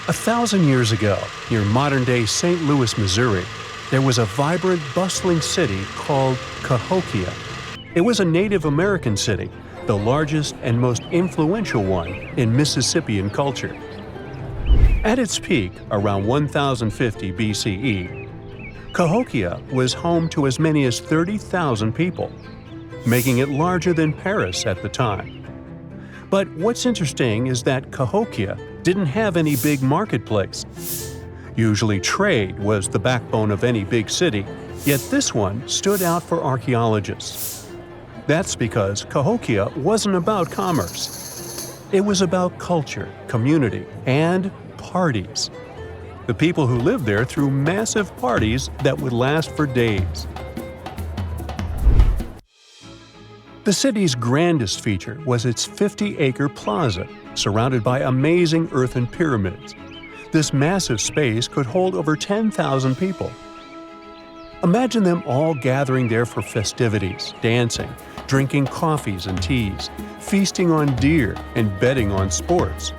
1,000 years ago, near modern-day St. Louis, Missouri, there was a vibrant, bustling city called Cahokia. It was a Native American city, the largest and most influential one in Mississippian culture. At its peak, around 1050 BCE, Cahokia was home to as many as 30,000 people, making it larger than Paris at the time. But what's interesting is that Cahokia didn't have any big marketplace. Usually trade was the backbone of any big city, yet this one stood out for archaeologists. That's because Cahokia wasn't about commerce. It was about culture, community, and parties. The people who lived there threw massive parties that would last for days. The city's grandest feature was its 50-acre plaza, surrounded by amazing earthen pyramids. This massive space could hold over 10,000 people. Imagine them all gathering there for festivities, dancing, drinking coffees and teas, feasting on deer, and betting on sports.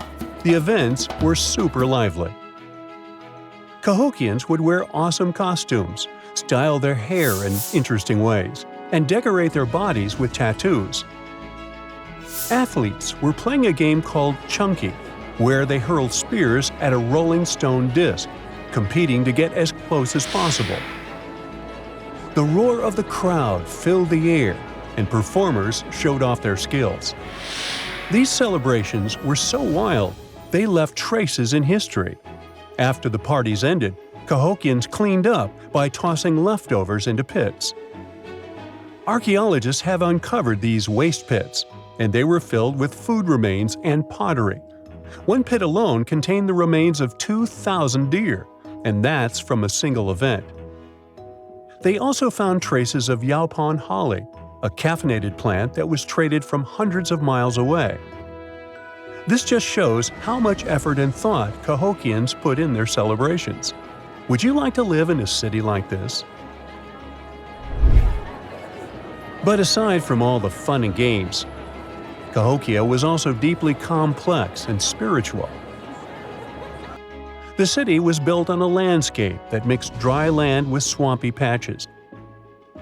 The events were super lively. Cahokians would wear awesome costumes, style their hair in interesting ways, and decorate their bodies with tattoos. Athletes were playing a game called chunky, where they hurled spears at a rolling stone disc, competing to get as close as possible. The roar of the crowd filled the air, and performers showed off their skills. These celebrations were so wild, they left traces in history. After the parties ended, Cahokians cleaned up by tossing leftovers into pits. Archaeologists have uncovered these waste pits, and they were filled with food remains and pottery. One pit alone contained the remains of 2,000 deer, and that's from a single event. They also found traces of yaupon holly, a caffeinated plant that was traded from hundreds of miles away. This just shows how much effort and thought Cahokians put in their celebrations. Would you like to live in a city like this? But aside from all the fun and games, Cahokia was also deeply complex and spiritual. The city was built on a landscape that mixed dry land with swampy patches.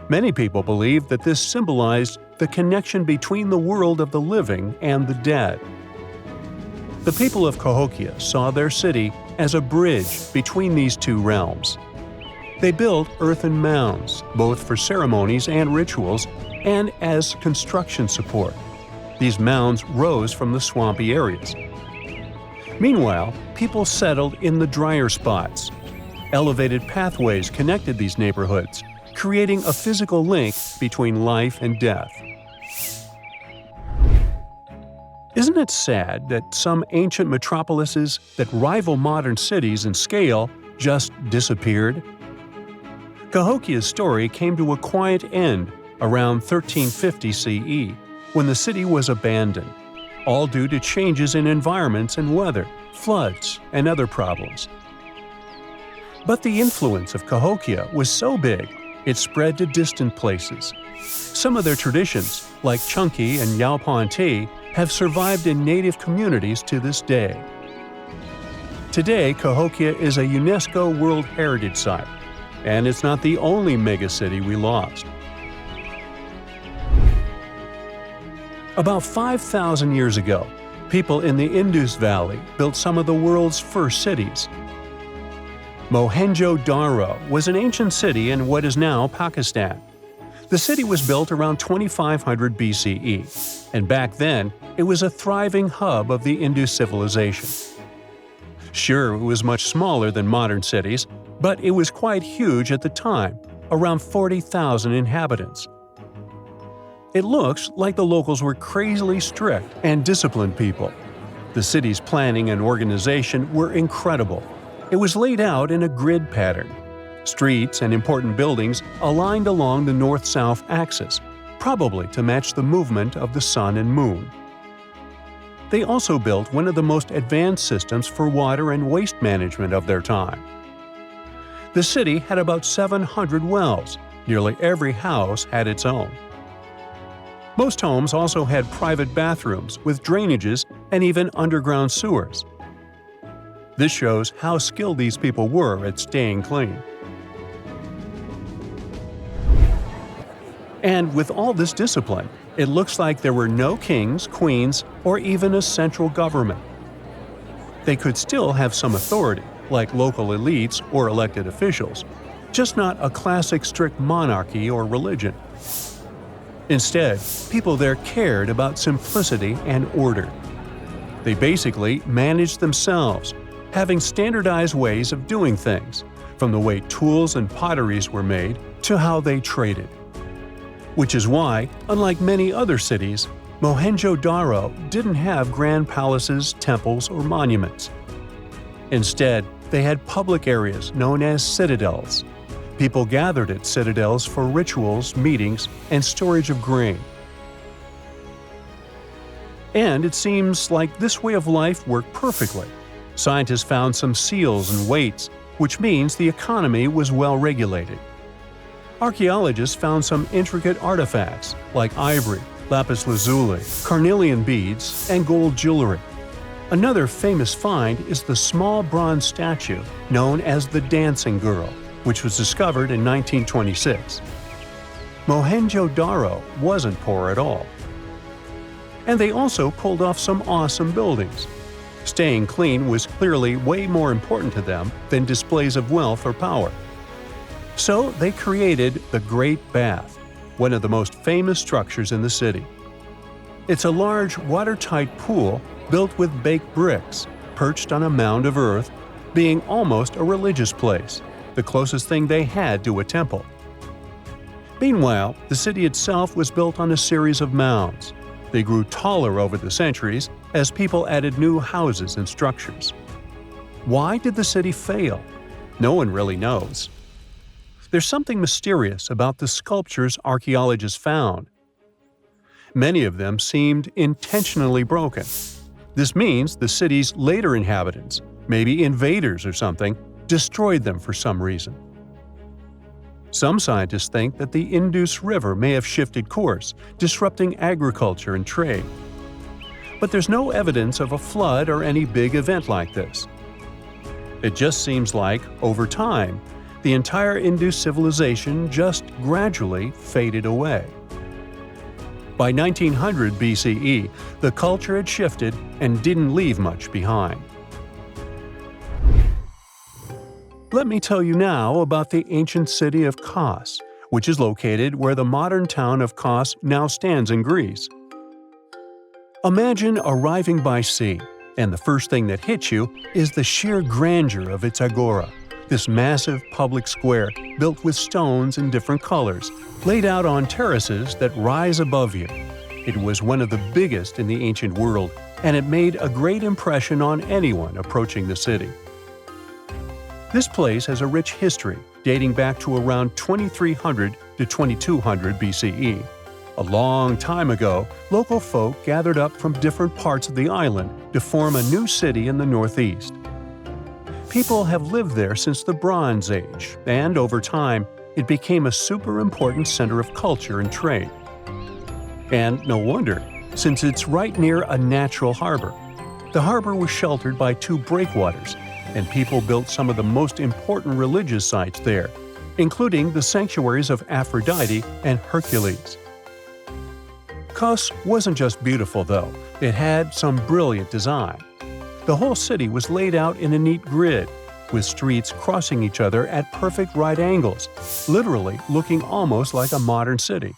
Many people believed that this symbolized the connection between the world of the living and the dead. The people of Cahokia saw their city as a bridge between these two realms. They built earthen mounds, both for ceremonies and rituals, and as construction support. These mounds rose from the swampy areas. Meanwhile, people settled in the drier spots. Elevated pathways connected these neighborhoods, creating a physical link between life and death. Isn't it sad that some ancient metropolises that rival modern cities in scale just disappeared? Cahokia's story came to a quiet end around 1350 CE, when the city was abandoned, all due to changes in environments and weather, floods, and other problems. But the influence of Cahokia was so big, it spread to distant places. Some of their traditions, like chunky and yaupon tea, have survived in native communities to this day. Today, Cahokia is a UNESCO World Heritage Site, and it's not the only megacity we lost. About 5,000 years ago, people in the Indus Valley built some of the world's first cities. Mohenjo Daro was an ancient city in what is now Pakistan. The city was built around 2500 BCE, and back then, it was a thriving hub of the Indus civilization. Sure, it was much smaller than modern cities, but it was quite huge at the time, around 40,000 inhabitants. It looks like the locals were crazily strict and disciplined people. The city's planning and organization were incredible. It was laid out in a grid pattern. Streets and important buildings aligned along the north-south axis, probably to match the movement of the sun and moon. They also built one of the most advanced systems for water and waste management of their time. The city had about 700 wells. Nearly every house had its own. Most homes also had private bathrooms with drainages and even underground sewers. This shows how skilled these people were at staying clean. And with all this discipline, it looks like there were no kings, queens, or even a central government. They could still have some authority, like local elites or elected officials, just not a classic strict monarchy or religion. Instead, people there cared about simplicity and order. They basically managed themselves, having standardized ways of doing things, from the way tools and potteries were made to how they traded. Which is why, unlike many other cities, Mohenjo Daro didn't have grand palaces, temples, or monuments. Instead, they had public areas known as citadels. People gathered at citadels for rituals, meetings, and storage of grain. And it seems like this way of life worked perfectly. Scientists found some seals and weights, which means the economy was well regulated. Archaeologists found some intricate artifacts like ivory, lapis lazuli, carnelian beads, and gold jewelry. Another famous find is the small bronze statue known as the Dancing Girl, which was discovered in 1926. Mohenjo Daro wasn't poor at all. And they also pulled off some awesome buildings. Staying clean was clearly way more important to them than displays of wealth or power. So they created the Great Bath, one of the most famous structures in the city. It's a large, watertight pool built with baked bricks, perched on a mound of earth, being almost a religious place, the closest thing they had to a temple. Meanwhile, the city itself was built on a series of mounds. They grew taller over the centuries as people added new houses and structures. Why did the city fail? No one really knows. There's something mysterious about the sculptures archaeologists found. Many of them seemed intentionally broken. This means the city's later inhabitants, maybe invaders or something, destroyed them for some reason. Some scientists think that the Indus River may have shifted course, disrupting agriculture and trade. But there's no evidence of a flood or any big event like this. It just seems like, over time, the entire Indus civilization just gradually faded away. By 1900 BCE, the culture had shifted and didn't leave much behind. Let me tell you now about the ancient city of Kos, which is located where the modern town of Kos now stands in Greece. Imagine arriving by sea, and the first thing that hits you is the sheer grandeur of its agora, this massive public square built with stones in different colors, laid out on terraces that rise above you. It was one of the biggest in the ancient world, and it made a great impression on anyone approaching the city. This place has a rich history dating back to around 2300 to 2200 BCE. A long time ago, local folk gathered up from different parts of the island to form a new city in the northeast. People have lived there since the Bronze Age, and over time, it became a super important center of culture and trade. And no wonder, since it's right near a natural harbor. The harbor was sheltered by two breakwaters, and people built some of the most important religious sites there, including the sanctuaries of Aphrodite and Hercules. Kos wasn't just beautiful, though. It had some brilliant design. The whole city was laid out in a neat grid, with streets crossing each other at perfect right angles, literally looking almost like a modern city.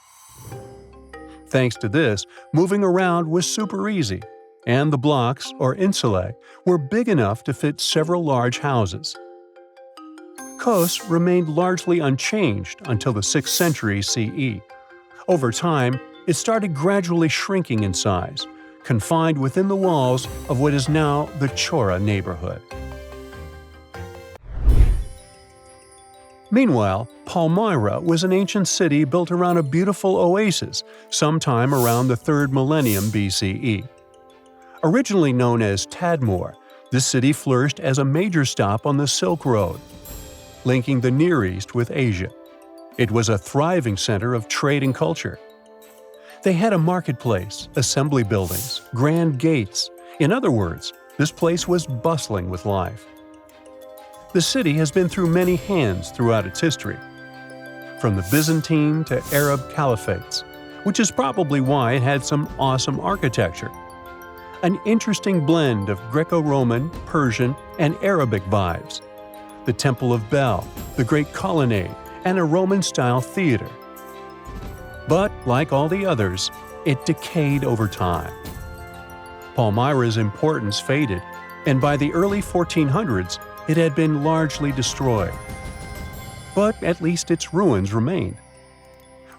Thanks to this, moving around was super easy, and the blocks, or insulae, were big enough to fit several large houses. Kos remained largely unchanged until the 6th century CE. Over time, it started gradually shrinking in size, confined within the walls of what is now the Chora neighborhood. Meanwhile, Palmyra was an ancient city built around a beautiful oasis sometime around the 3rd millennium BCE. Originally known as Tadmor, this city flourished as a major stop on the Silk Road, linking the Near East with Asia. It was a thriving center of trade and culture. They had a marketplace, assembly buildings, grand gates. In other words, This place was bustling with life. The city has been through many hands throughout its history, from the Byzantine to Arab caliphates, which is probably why it had some awesome architecture. An interesting blend of Greco-Roman, Persian, and Arabic vibes. The Temple of Bel, the Great Colonnade, and a Roman-style theater. But, like all the others, it decayed over time. Palmyra's importance faded, and by the early 1400s, it had been largely destroyed. But at least its ruins remained.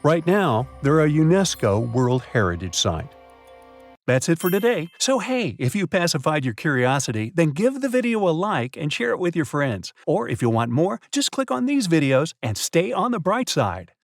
Right now, they're a UNESCO World Heritage Site. That's it for today. So hey, if you pacified your curiosity, then give the video a like and share it with your friends. Or if you want more, just click on these videos and stay on the bright side.